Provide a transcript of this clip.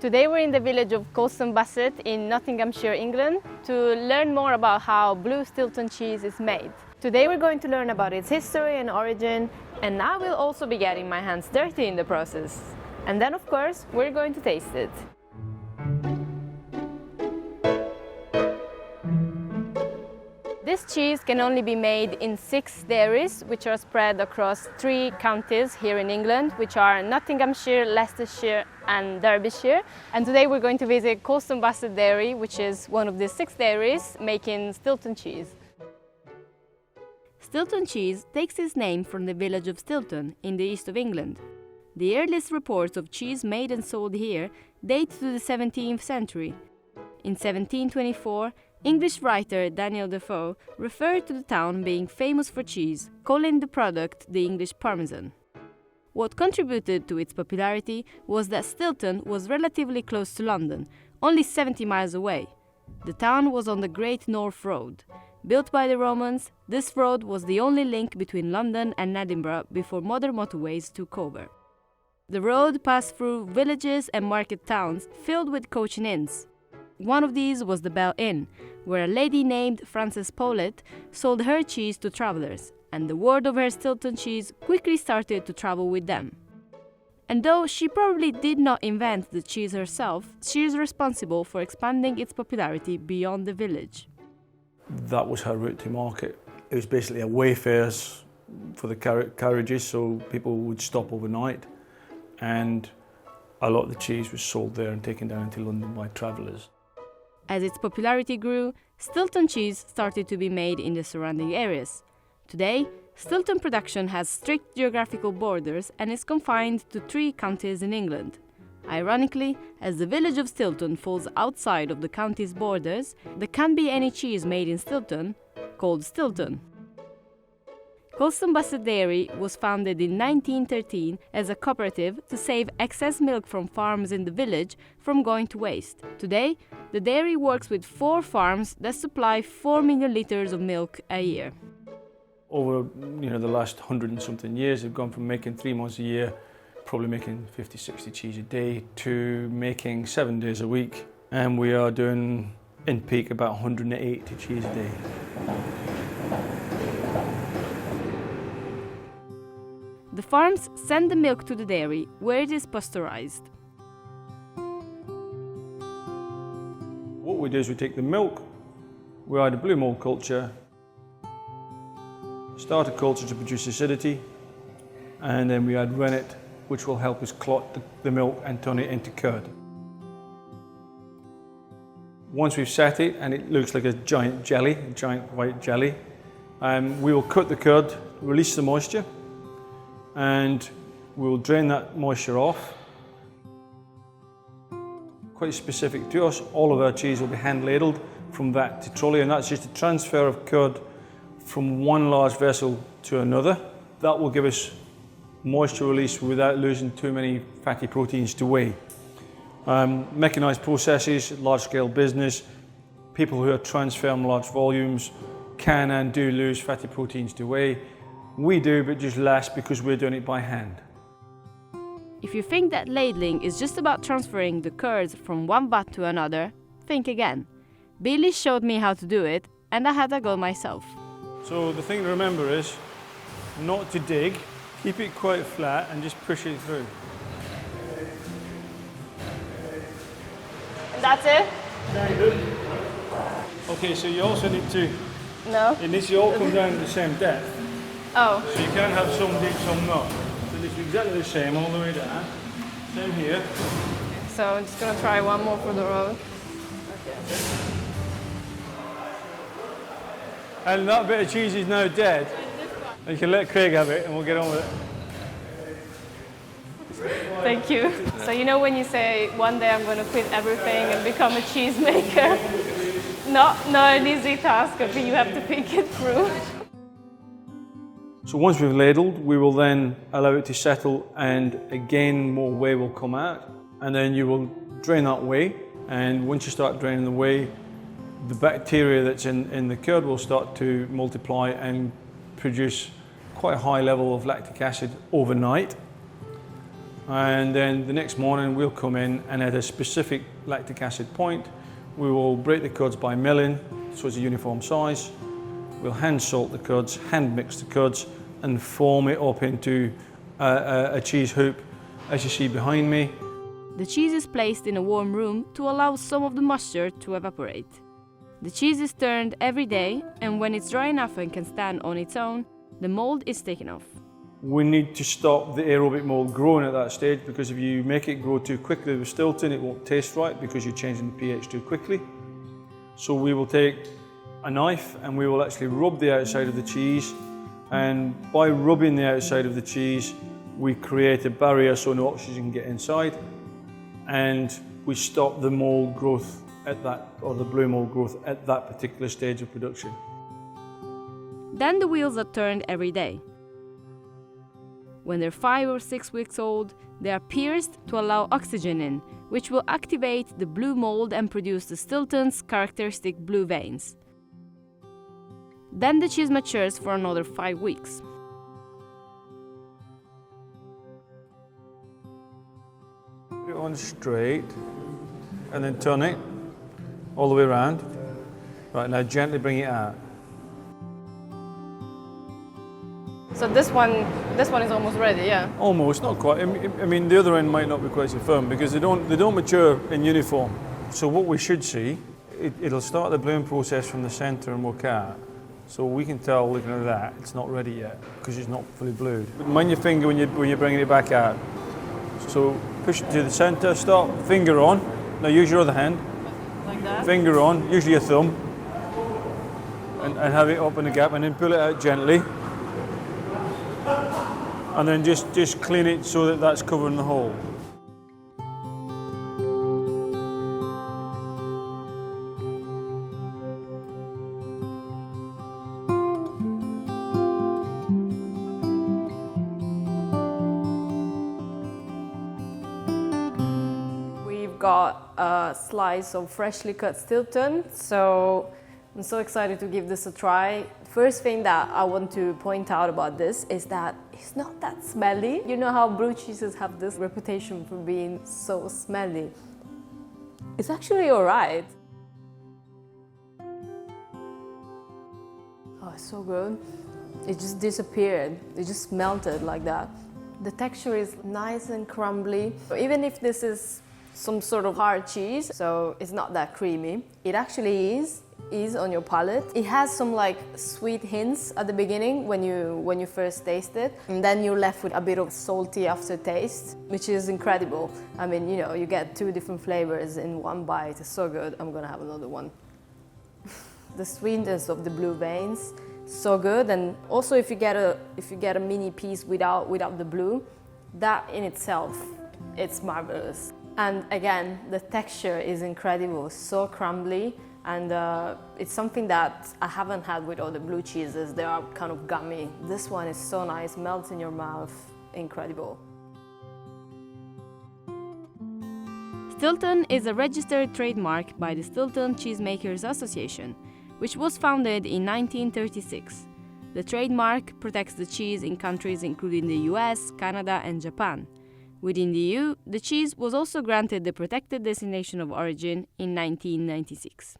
Today we're in the village of Colston Bassett in Nottinghamshire, England, to learn more about how blue Stilton cheese is made. Today we're going to learn about its history and origin, and I will also be getting my hands dirty in the process. And then, of course, we're going to taste it. This cheese can only be made in 6 dairies, which are spread across 3 counties here in England, which are Nottinghamshire, Leicestershire and Derbyshire. And today we're going to visit Colston Bassett Dairy, which is one of the 6 dairies making Stilton cheese. Stilton cheese takes its name from the village of Stilton in the east of England. The earliest reports of cheese made and sold here date to the 17th century. In 1724, English writer Daniel Defoe referred to the town being famous for cheese, calling the product the English Parmesan. What contributed to its popularity was that Stilton was relatively close to London, only 70 miles away. The town was on the Great North Road. Built by the Romans, this road was the only link between London and Edinburgh before modern motorways took over. The road passed through villages and market towns filled with coach and inns. One of these was the Bell Inn, where a lady named Frances Powlett sold her cheese to travellers, and the word of her Stilton cheese quickly started to travel with them. And though she probably did not invent the cheese herself, she is responsible for expanding its popularity beyond the village. That was her route to market. It was basically a wayfares for the carriages, so people would stop overnight, and a lot of the cheese was sold there and taken down into London by travellers. As its popularity grew, Stilton cheese started to be made in the surrounding areas. Today, Stilton production has strict geographical borders and is confined to 3 counties in England. Ironically, as the village of Stilton falls outside of the county's borders, there can't be any cheese made in Stilton called Stilton. Colston Bassett Dairy was founded in 1913 as a cooperative to save excess milk from farms in the village from going to waste. Today, the dairy works with 4 farms that supply 4 million litres of milk a year. Over the last 100 and something years, they've gone from making 3 months a year, probably making 50, 60 cheese a day, to making 7 days a week. And we are doing, in peak, about 180 cheese a day. The farms send the milk to the dairy, where it is pasteurized. What we do is we take the milk, we add a blue mold culture, start a culture to produce acidity, and then we add rennet, which will help us clot the milk and turn it into curd. Once we've set it and it looks like a giant jelly, a giant white jelly, we will cut the curd, release the moisture, and we'll drain that moisture off. Quite specific to us, all of our cheese will be hand ladled from vat to trolley, and that's just a transfer of curd from one large vessel to another. That will give us moisture release without losing too many fatty proteins to whey. Mechanised processes, large-scale business, people who are transferring large volumes can and do lose fatty proteins to whey. We do, but just less because we're doing it by hand. If you think that ladling is just about transferring the curds from one vat to another, think again. Billy showed me how to do it, and I had a go myself. So the thing to remember is not to dig, keep it quite flat and just push it through. And that's it? Very good. Okay, so you also need to... No? It needs to all come down to the same depth. Oh. So you can't have some deep, some not. So it's exactly the same all the way down. Same here. So I'm just going to try one more for the road. Okay. And that bit of cheese is now dead. You can let Craig have it and we'll get on with it. Thank you. So you know when you say one day I'm going to quit everything and become a cheesemaker? Not an easy task, but you have to think it through. So once we've ladled, we will then allow it to settle, and again more whey will come out, and then you will drain that whey, and once you start draining the whey, the bacteria that's in the curd will start to multiply and produce quite a high level of lactic acid overnight. And then the next morning we'll come in, and at a specific lactic acid point, we will break the curds by milling, so it's a uniform size. We'll hand salt the curds, hand mix the curds, and form it up into a cheese hoop, as you see behind me. The cheese is placed in a warm room to allow some of the moisture to evaporate. The cheese is turned every day, and when it's dry enough and can stand on its own, the mold is taken off. We need to stop the aerobic mold growing at that stage, because if you make it grow too quickly with Stilton, it won't taste right because you're changing the pH too quickly. So we will take a knife and we will actually rub the outside of the cheese, and by rubbing the outside of the cheese, we create a barrier so no oxygen can get inside, and we stop the mold growth at that, or the blue mold growth at that particular stage of production. Then the wheels are turned every day. When they're 5 or 6 weeks old, they are pierced to allow oxygen in, which will activate the blue mold and produce the Stilton's characteristic blue veins. Then the cheese matures for another 5 weeks. Put it on straight, and then turn it all the way around. Right, now gently bring it out. So this one is almost ready, yeah? Almost, not quite. I mean, the other end might not be quite so firm because they don't mature in uniform. So what we should see, it'll start the bloom process from the centre and work out. So we can tell, looking at that, it's not ready yet because it's not fully blued. But mind your finger when you're bringing it back out. So push it to the centre, start, finger on. Now use your other hand. Like that? Finger on, usually your thumb. And have it up in the gap, and then pull it out gently. And then just clean it so that that's covering the hole. We've got a slice of freshly cut Stilton, so I'm so excited to give this a try. First thing that I want to point out about this is that it's not that smelly. You know how blue cheeses have this reputation for being so smelly. It's actually alright. Oh, it's so good. It just disappeared. It just melted like that. The texture is nice and crumbly. Even if this is some sort of hard cheese, so it's not that creamy, it actually is on your palate. It has some like sweet hints at the beginning when you first taste it, and then you're left with a bit of salty aftertaste, which is incredible. I mean, you know, you get 2 different flavors in one bite. It's so good. I'm gonna have another one. The sweetness of the blue veins, so good. And also if you get a mini piece without the blue, that in itself, it's marvelous. And again, the texture is incredible, so crumbly. And it's something that I haven't had with other blue cheeses. They are kind of gummy. This one is so nice, melts in your mouth, incredible. Stilton is a registered trademark by the Stilton Cheesemakers Association, which was founded in 1936. The trademark protects the cheese in countries including the US, Canada, and Japan. Within the EU, the cheese was also granted the protected designation of origin in 1996.